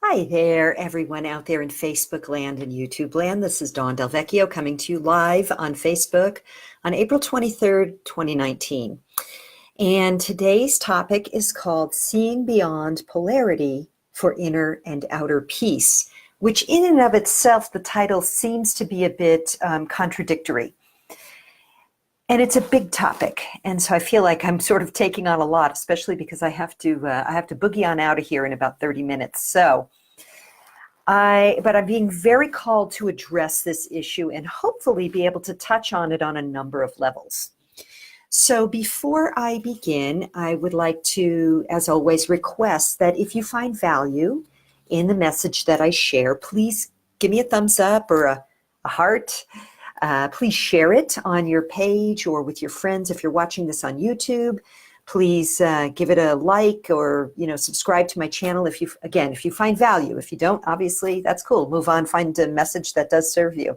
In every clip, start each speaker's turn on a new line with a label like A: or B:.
A: Hi there, everyone out there in Facebook land and YouTube land. This is Dawn Del Vecchio coming to you live on Facebook on April 23rd, 2019. And today's topic is called Seeing Beyond Polarity for Inner and Outer Peace, which in and of itself, the title seems to be a bit contradictory. And it's a big topic, and so I feel like I'm sort of taking on a lot, especially because I have to boogie on out of here in about 30 minutes. But I'm being very called to address this issue and hopefully be able to touch on it on a number of levels. So before I begin, I would like to, as always, request that if you find value in the message that I share, please give me a thumbs up or a heart. Please share it on your page or with your friends if you're watching this on YouTube. Please give it a like or subscribe to my channel if you find value. If you don't, obviously that's cool. Move on, find a message that does serve you.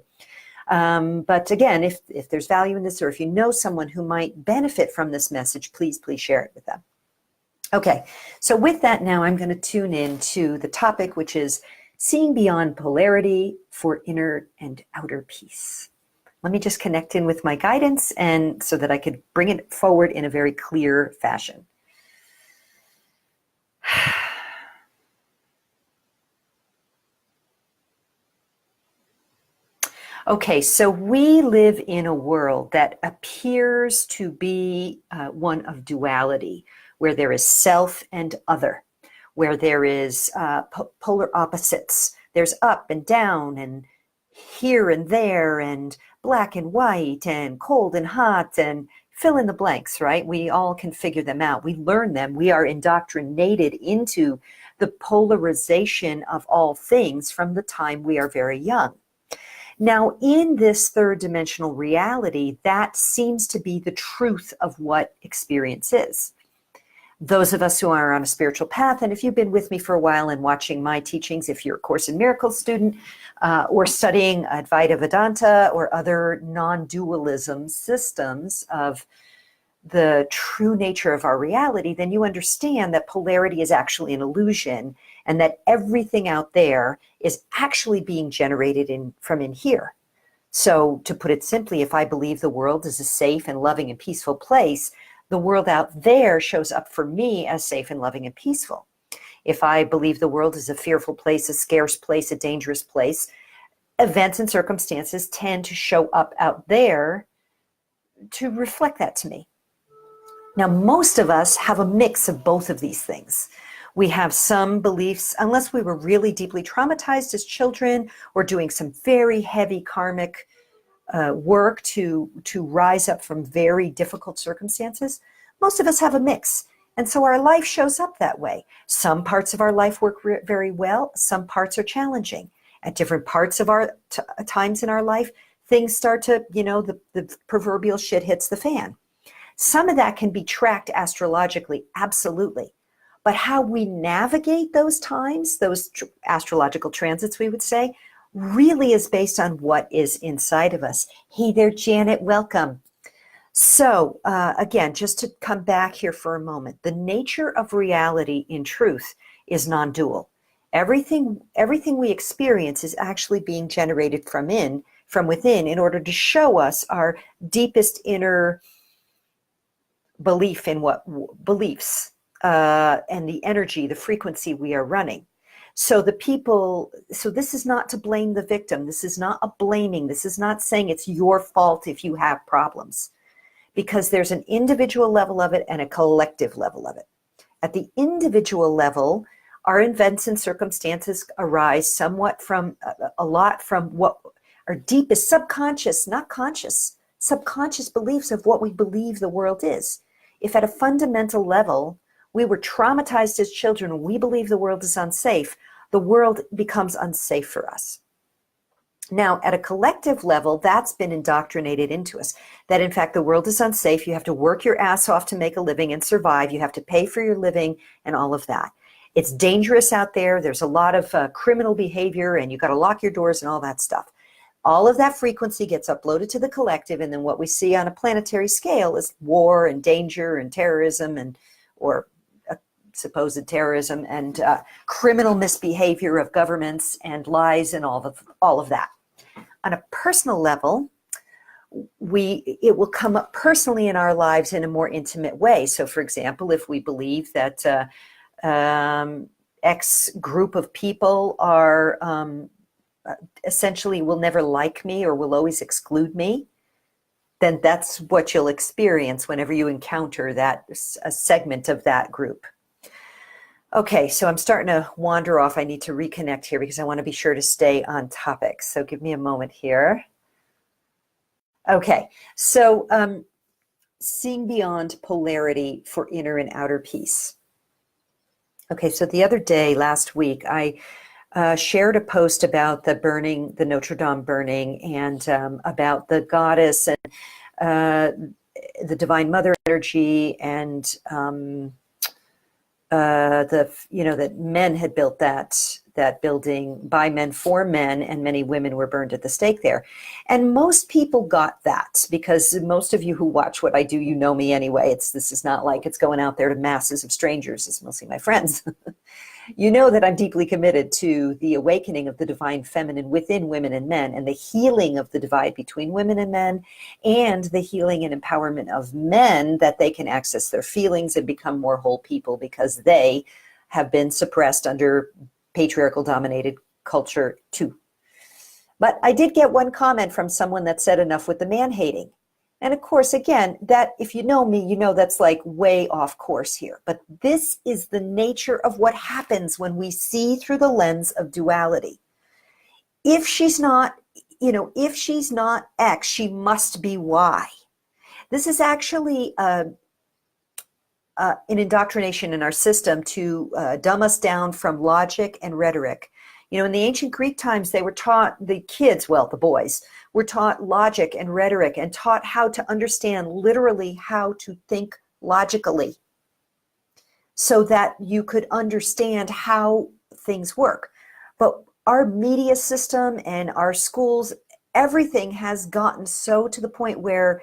A: But again, if there's value in this, or if you know someone who might benefit from this message, please share it with them. Okay, so with that now I'm going to tune in to the topic, which is seeing beyond polarity for inner and outer peace. Let me just connect in with my guidance and so that I could bring it forward in a very clear fashion. Okay, so we live in a world that appears to be one of duality, where there is self and other, where there is polar opposites. There's up and down and here and there and black and white and cold and hot and fill in the blanks, right? We all can figure them out. We learn them. We are indoctrinated into the polarization of all things from the time we are very young. Now, in this third dimensional reality, that seems to be the truth of what experience is. Those of us who are on a spiritual path, and if you've been with me for a while and watching my teachings, if you're a Course in Miracles student or studying Advaita Vedanta or other non-dualism systems of the true nature of our reality, then you understand that polarity is actually an illusion and that everything out there is actually being generated from in here. So to put it simply, if I believe the world is a safe and loving and peaceful place, the world out there shows up for me as safe and loving and peaceful. If I believe the world is a fearful place, a scarce place, a dangerous place, events and circumstances tend to show up out there to reflect that to me. Now, most of us have a mix of both of these things. We have some beliefs, unless we were really deeply traumatized as children or doing some very heavy karmic work to rise up from very difficult circumstances, most of us have a mix. And so our life shows up that way. Some parts of our life work very well. Some parts are challenging. At different parts of our times in our life, things start to, the proverbial shit hits the fan. Some of that can be tracked astrologically, absolutely. But how we navigate those times, those astrological transits, we would say, really is based on what is inside of us. Hey there, Janet, welcome. So again, just to come back here for a moment, the nature of reality in truth is non-dual. Everything we experience is actually being generated from within in order to show us our deepest inner beliefs and the energy, the frequency we are running. So this is not to blame the victim. This is not a blaming. This is not saying it's your fault if you have problems, because there's an individual level of it and a collective level of it. At the individual level, our events and circumstances arise a lot from what our deepest subconscious, not conscious, subconscious beliefs of what we believe the world is. If at a fundamental level, we were traumatized as children and we believe the world is unsafe, the world becomes unsafe for us. Now, at a collective level, that's been indoctrinated into us, that in fact the world is unsafe. You have to work your ass off to make a living and survive. You have to pay for your living and all of that. It's dangerous out there. There's a lot of criminal behavior and you got to lock your doors and all that stuff. All of that frequency gets uploaded to the collective, and then what we see on a planetary scale is war and danger and terrorism or supposed terrorism and criminal misbehavior of governments and lies and all of that. On a personal level, it will come up personally in our lives in a more intimate way. So, for example, if we believe that X group of people are essentially will never like me or will always exclude me, then that's what you'll experience whenever you encounter a segment of that group. Okay, so I'm starting to wander off. I need to reconnect here because I want to be sure to stay on topic. So give me a moment here. Okay, so seeing beyond polarity for inner and outer peace. Okay, so the other day, last week, I shared a post about the Notre Dame burning, and about the goddess and the Divine Mother energy, and that men had built that building by men for men, and many women were burned at the stake there. And most people got that, because most of you who watch what I do, you know me anyway. This is not like it's going out there to masses of strangers. It's mostly my friends. You know that I'm deeply committed to the awakening of the divine feminine within women and men, and the healing of the divide between women and men, and the healing and empowerment of men, that they can access their feelings and become more whole people, because they have been suppressed under patriarchal dominated culture too. But I did get one comment from someone that said, enough with the man hating. And of course, again, that if you know me, you know that's like way off course here. But this is the nature of what happens when we see through the lens of duality. If she's not, if she's not X, she must be Y. This is actually an indoctrination in our system to dumb us down from logic and rhetoric. In the ancient Greek times, they were taught, the kids, well, the boys, were taught logic and rhetoric, and taught how to understand literally how to think logically, so that you could understand how things work. But our media system and our schools, everything has gotten so to the point where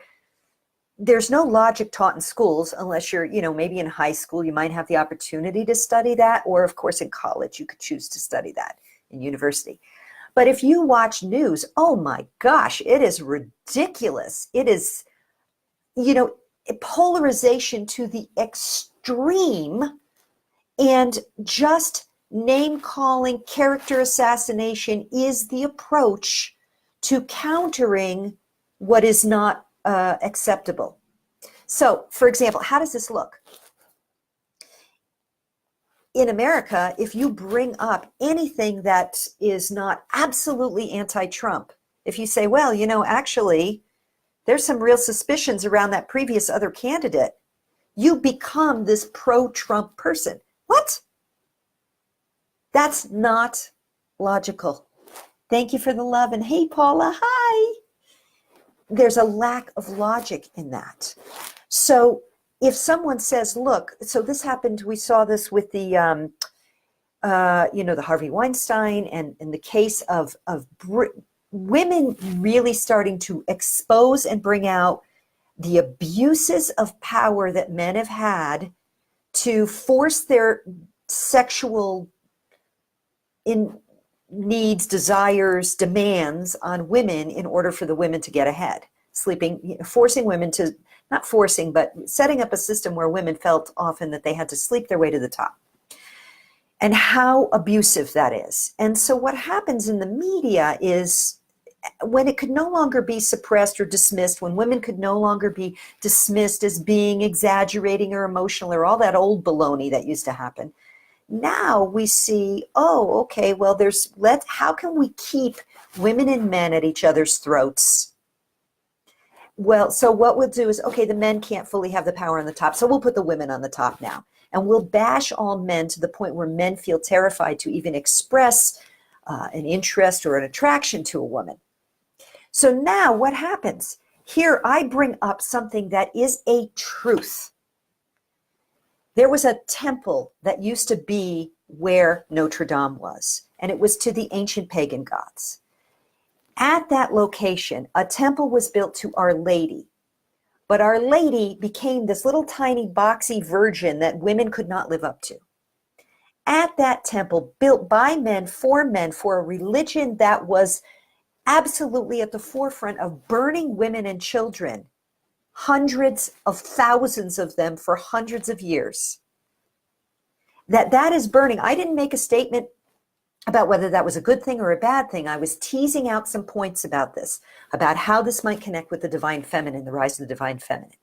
A: there's no logic taught in schools, unless you're, maybe in high school, you might have the opportunity to study that. Or of course, in college, you could choose to study that, in university. But if you watch news, oh my gosh, it is ridiculous. It is, polarization to the extreme, and just name calling, character assassination is the approach to countering what is not acceptable. So, for example, how does this look? In America, if you bring up anything that is not absolutely anti-Trump, if you say, well, actually, there's some real suspicions around that previous other candidate, you become this pro-Trump person. What? That's not logical. Thank you for the love. And hey, Paula, hi. There's a lack of logic in that. So if someone says, look, so this happened, we saw this with the, the Harvey Weinstein, and in the case of women really starting to expose and bring out the abuses of power that men have had to force their sexual needs, desires, demands on women in order for the women to get ahead. Forcing women to, not forcing, but setting up a system where women felt often that they had to sleep their way to the top. And how abusive that is. And so what happens in the media is, when it could no longer be suppressed or dismissed, when women could no longer be dismissed as being exaggerating or emotional or all that old baloney that used to happen, now we see, oh, okay, well, how can we keep women and men at each other's throats? Well, so what we'll do is, okay, the men can't fully have the power on the top, so we'll put the women on the top now. And we'll bash all men to the point where men feel terrified to even express an interest or an attraction to a woman. So now what happens? Here I bring up something that is a truth. There was a temple that used to be where Notre Dame was, and it was to the ancient pagan gods. At that location, a temple was built to Our Lady But Our Lady became this little tiny boxy virgin that women could not live up to. At that temple, built by men, for a religion that was absolutely at the forefront of burning women and children, hundreds of thousands of them for hundreds of years. That is burning. I didn't make a statement about whether that was a good thing or a bad thing. I was teasing out some points about this, about how this might connect with the divine feminine, the rise of the divine feminine.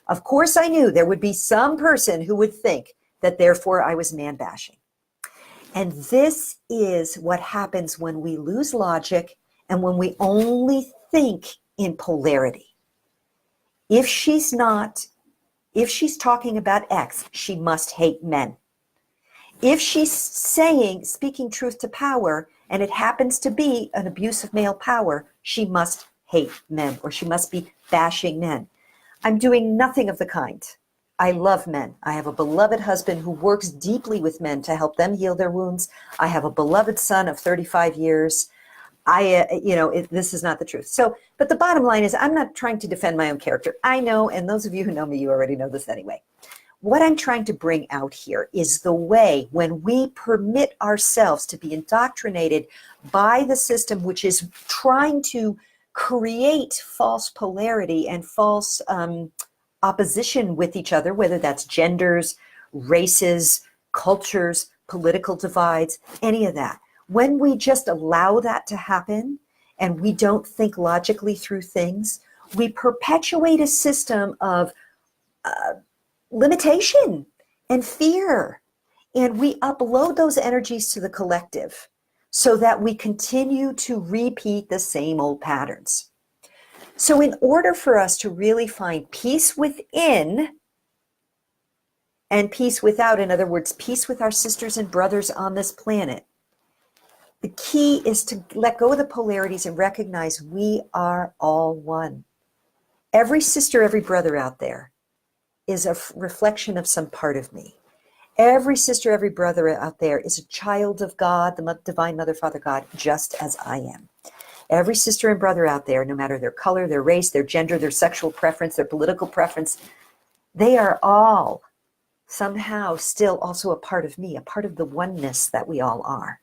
A: Of course, I knew there would be some person who would think that therefore I was man bashing. And this is what happens when we lose logic and when we only think in polarity. If she's talking about X, she must hate men. If she's speaking truth to power, and it happens to be an abuse of male power, she must hate men, or she must be bashing men. I'm doing nothing of the kind. I love men. I have a beloved husband who works deeply with men to help them heal their wounds. I have a beloved son of 35 years. This is not the truth. So, but the bottom line is I'm not trying to defend my own character. I know, and those of you who know me, you already know this anyway. What I'm trying to bring out here is the way when we permit ourselves to be indoctrinated by the system, which is trying to create false polarity and false opposition with each other, whether that's genders, races, cultures, political divides, any of that. When we just allow that to happen and we don't think logically through things, we perpetuate a system of limitation and fear. And we upload those energies to the collective so that we continue to repeat the same old patterns. So in order for us to really find peace within and peace without, in other words, peace with our sisters and brothers on this planet, the key is to let go of the polarities and recognize we are all one. Every sister, every brother out there is a reflection of some part of me. Every sister, every brother out there is a child of God, the divine Mother, Father God, just as I am. Every sister and brother out there, no matter their color, their race, their gender, their sexual preference, their political preference, they are all somehow still also a part of me, a part of the oneness that we all are.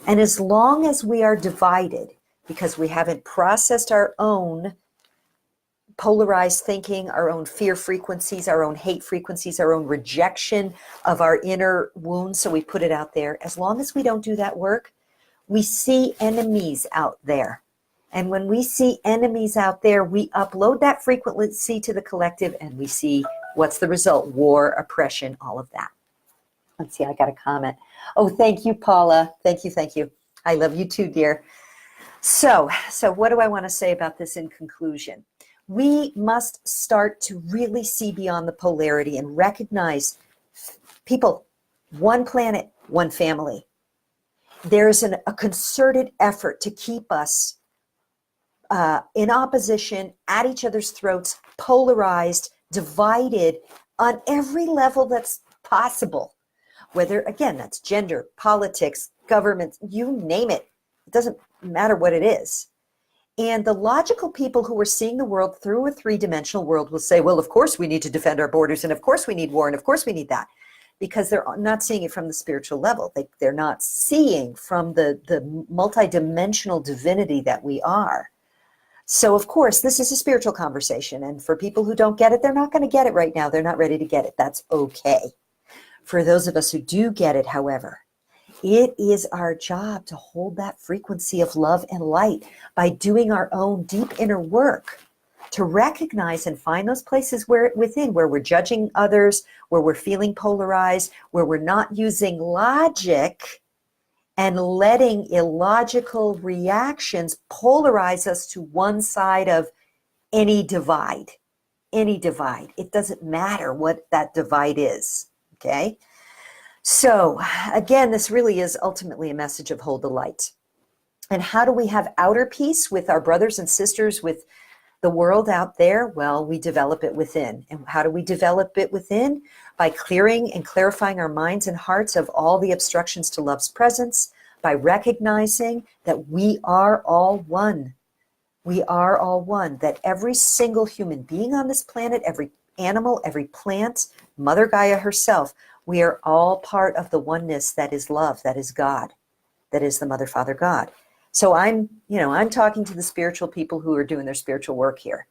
A: And as long as we are divided because we haven't processed our own polarized thinking, our own fear frequencies, our own hate frequencies, our own rejection of our inner wounds, so we put it out there, as long as we don't do that work, we see enemies out there. And when we see enemies out there, we upload that frequency to the collective and we see what's the result? War, oppression, all of that. Let's see, I got a comment. Oh, thank you, Paula. Thank you. I love you too, dear. So what do I want to say about this in conclusion? We must start to really see beyond the polarity and recognize people, one planet, one family. There's a concerted effort to keep us in opposition, at each other's throats, polarized, divided on every level that's possible. Whether, again, that's gender, politics, government, you name it. It doesn't matter what it is. And the logical people who are seeing the world through a three-dimensional world will say, well, of course we need to defend our borders, and of course we need war, and of course we need that. Because they're not seeing it from the spiritual level. They're not seeing from the multidimensional divinity that we are. So, of course, this is a spiritual conversation. And for people who don't get it, they're not going to get it right now. They're not ready to get it. That's okay. For those of us who do get it, however, it is our job to hold that frequency of love and light by doing our own deep inner work, to recognize and find those places where we're judging others, where we're feeling polarized, where we're not using logic and letting illogical reactions polarize us to one side of any divide. Any divide. It doesn't matter what that divide is, okay? So, again, this really is ultimately a message of hold the light. And how do we have outer peace with our brothers and sisters, with the world out there? Well, we develop it within. And how do we develop it within? By clearing and clarifying our minds and hearts of all the obstructions to love's presence, by recognizing that we are all one. We are all one, that every single human being on this planet, every animal, every plant, Mother Gaia herself, we are all part of the oneness that is love, that is God, that is the Mother, Father, God. So I'm talking to the spiritual people who are doing their spiritual work here.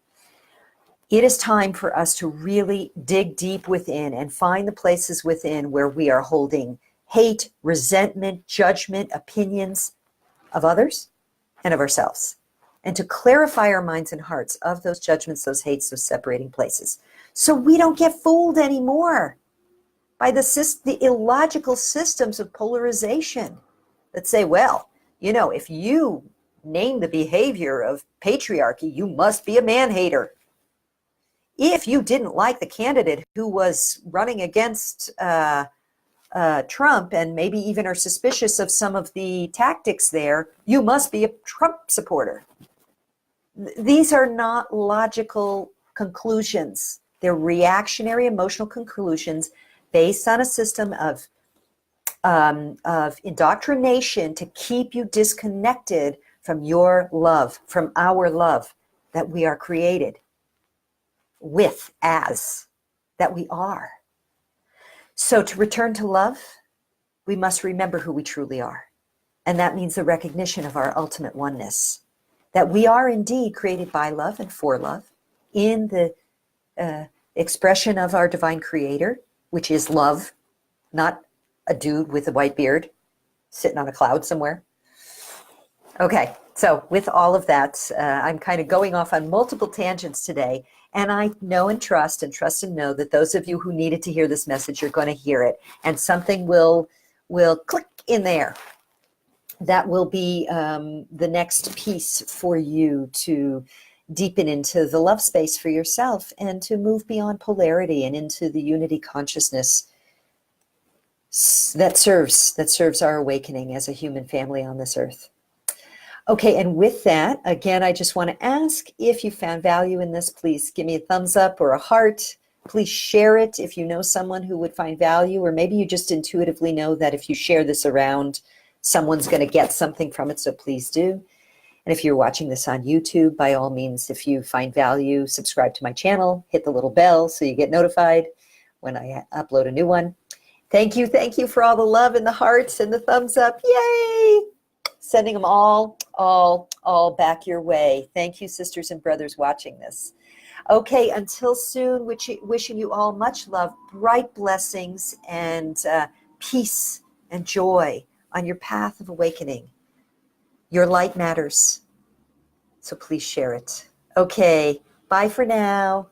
A: It is time for us to really dig deep within and find the places within where we are holding hate, resentment, judgment, opinions of others and of ourselves, and to clarify our minds and hearts of those judgments, those hates, those separating places, so we don't get fooled anymore by the illogical systems of polarization that say, well, if you name the behavior of patriarchy, you must be a man-hater. If you didn't like the candidate who was running against Trump and maybe even are suspicious of some of the tactics there, you must be a Trump supporter. These are not logical conclusions. They're reactionary emotional conclusions based on a system of indoctrination to keep you disconnected from your love, from our love that we are created with, as that we are. So to return to love, we must remember who we truly are. And that means the recognition of our ultimate oneness, that we are indeed created by love and for love in the expression of our divine creator, which is love, not a dude with a white beard sitting on a cloud somewhere. Okay, so with all of that, I'm kind of going off on multiple tangents today, and I know and trust and know that those of you who needed to hear this message are going to hear it, and something will click in there. That will be the next piece for you to deepen into the love space for yourself and to move beyond polarity and into the unity consciousness that serves our awakening as a human family on this earth. Okay, and with that, again, I just want to ask, if you found value in this, please give me a thumbs up or a heart. Please share it if you know someone who would find value, or maybe you just intuitively know that if you share this around, someone's going to get something from it, so please do. And if you're watching this on YouTube, by all means, if you find value, subscribe to my channel, hit the little bell so you get notified when I upload a new one. Thank you for all the love and the hearts and the thumbs up. Yay! Sending them all back your way. Thank you, sisters and brothers watching this. Okay, until soon, wishing you all much love, bright blessings, and peace and joy on your path of awakening. Your light matters, so please share it. Okay, bye for now.